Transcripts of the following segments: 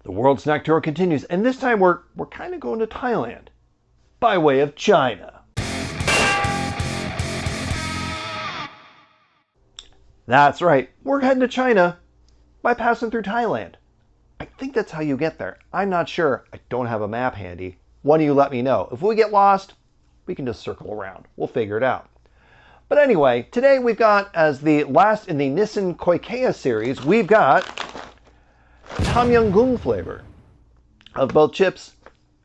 The World Snack Tour continues, and this time we're kind of going to Thailand by way of China. That's right, we're heading to China by passing through Thailand. I think that's how you get there. I'm not sure. I don't have a map handy. One of you let me know. If we get lost, we can just circle around. We'll figure it out. But anyway, today we've got, as the last in the Nissin Koikeya series, we've got Tom Yum Goong flavor of both chips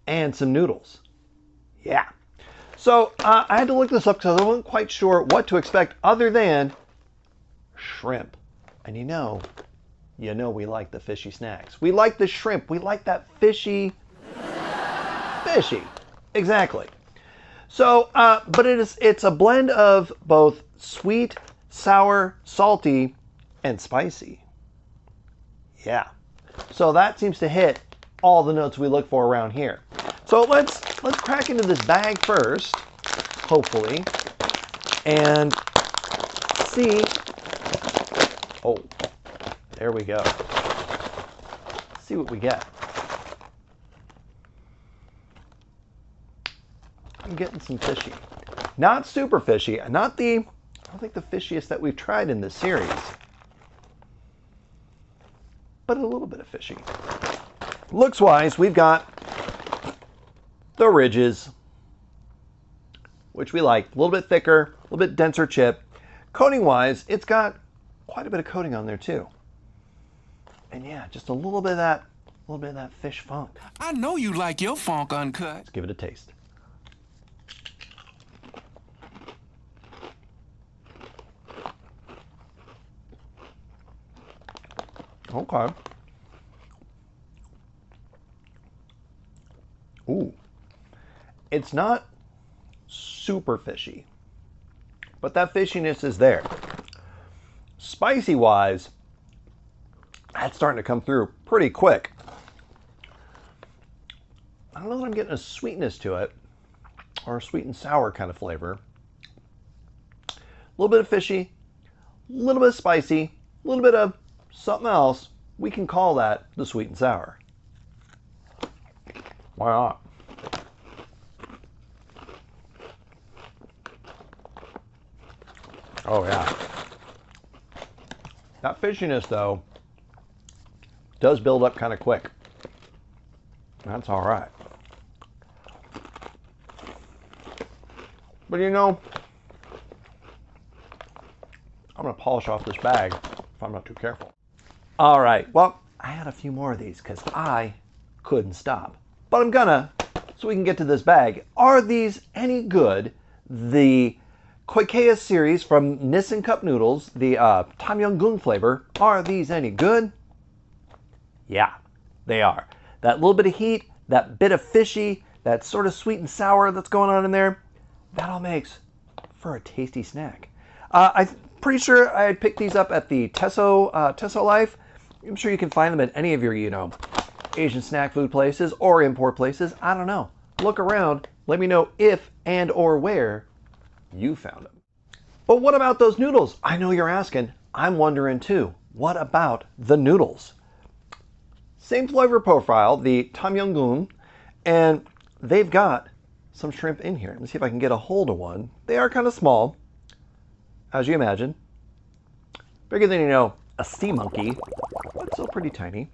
and some noodles. Yeah. So I had to look this up because I wasn't quite sure what to expect other than shrimp. And you know we like the fishy snacks. We like the shrimp. We like that fishy. Exactly. So, but it's a blend of both sweet, sour, salty, and spicy. Yeah. So that seems to hit all the notes we look for around here. So let's crack into this bag first, hopefully, and see. Oh, there we go. See what we get. I'm getting some fishy. Not super fishy, I don't think the fishiest that we've tried in this series, but a little bit of fishy. Looks wise, we've got the ridges, which we like. A little bit thicker, a little bit denser chip. Coating wise, it's got quite a bit of coating on there too. And yeah, just a little bit of that fish funk. I know you like your funk uncut. Let's give it a taste. Okay. Ooh. It's not super fishy, but that fishiness is there. Spicy wise, that's starting to come through pretty quick. I don't know that I'm getting a sweetness to it, or a sweet and sour kind of flavor. A little bit of fishy, a little bit of spicy, a little bit of something else. We can call that the sweet and sour. Why not? Oh yeah. That fishiness though does build up kind of quick. That's all right. But you know, I'm gonna polish off this bag if I'm not too careful. All right, well, I had a few more of these because I couldn't stop. But I'm gonna, so we can get to this bag. Are these any good? The Koikeya series from Nissin Cup Noodles, the Tom Yum Goong flavor, are these any good? Yeah, they are. That little bit of heat, that bit of fishy, that sort of sweet and sour that's going on in there, that all makes for a tasty snack. I'm pretty sure I had picked these up at the Tesso Life. I'm sure you can find them at any of your, Asian snack food places or import places. I don't know. Look around. Let me know if and or where you found them. But what about those noodles? I know you're asking. I'm wondering too. What about the noodles? Same flavor profile, the Tom Yum Goong, and they've got some shrimp in here. Let me see if I can get a hold of one. They are kind of small, as you imagine. Bigger than, a sea monkey, but still pretty tiny.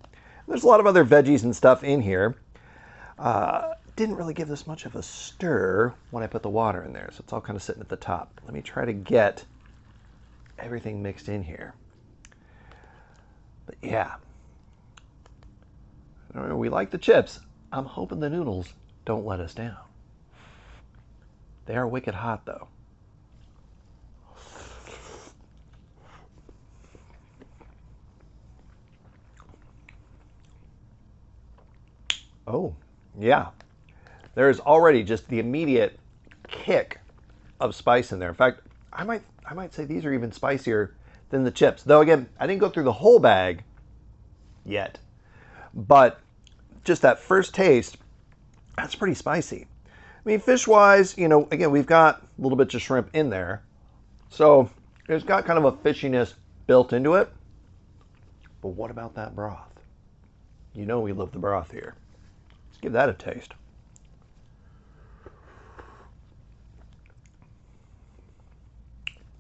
There's a lot of other veggies and stuff in here. Didn't really give this much of a stir when I put the water in there, so it's all kind of sitting at the top. Let me try to get everything mixed in here. But yeah, we like the chips. I'm hoping the noodles don't let us down. They are wicked hot though. Oh, yeah. There's already just the immediate kick of spice in there. In fact, I might say these are even spicier than the chips. Though again, I didn't go through the whole bag yet. But just that first taste, that's pretty spicy. I mean, fish-wise, again, we've got a little bit of shrimp in there. So it's got kind of a fishiness built into it. But what about that broth? You know we love the broth here. Let's give that a taste.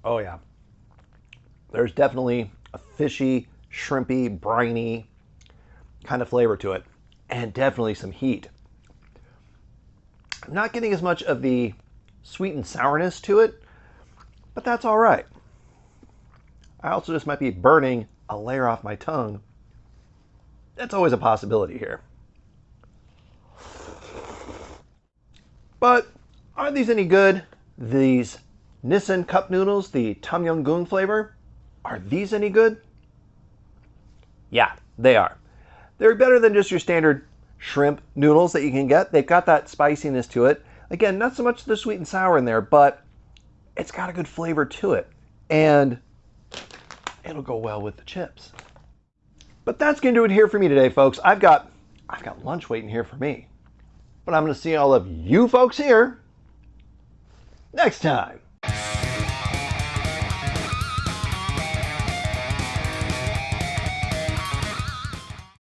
Oh yeah. There's definitely a fishy, shrimpy, briny kind of flavor to it. And definitely some heat. I'm not getting as much of the sweet and sourness to it, but that's all right. I also just might be burning a layer off my tongue. That's always a possibility here. But are these any good? These Nissin cup noodles, the Tom Yum Goong flavor, are these any good? Yeah, they are. They're better than just your standard shrimp noodles that you can get. They've got that spiciness to it. Again, not so much the sweet and sour in there, but it's got a good flavor to it. And it'll go well with the chips. But that's going to do it here for me today, folks. I've got lunch waiting here for me. But I'm going to see all of you folks here next time.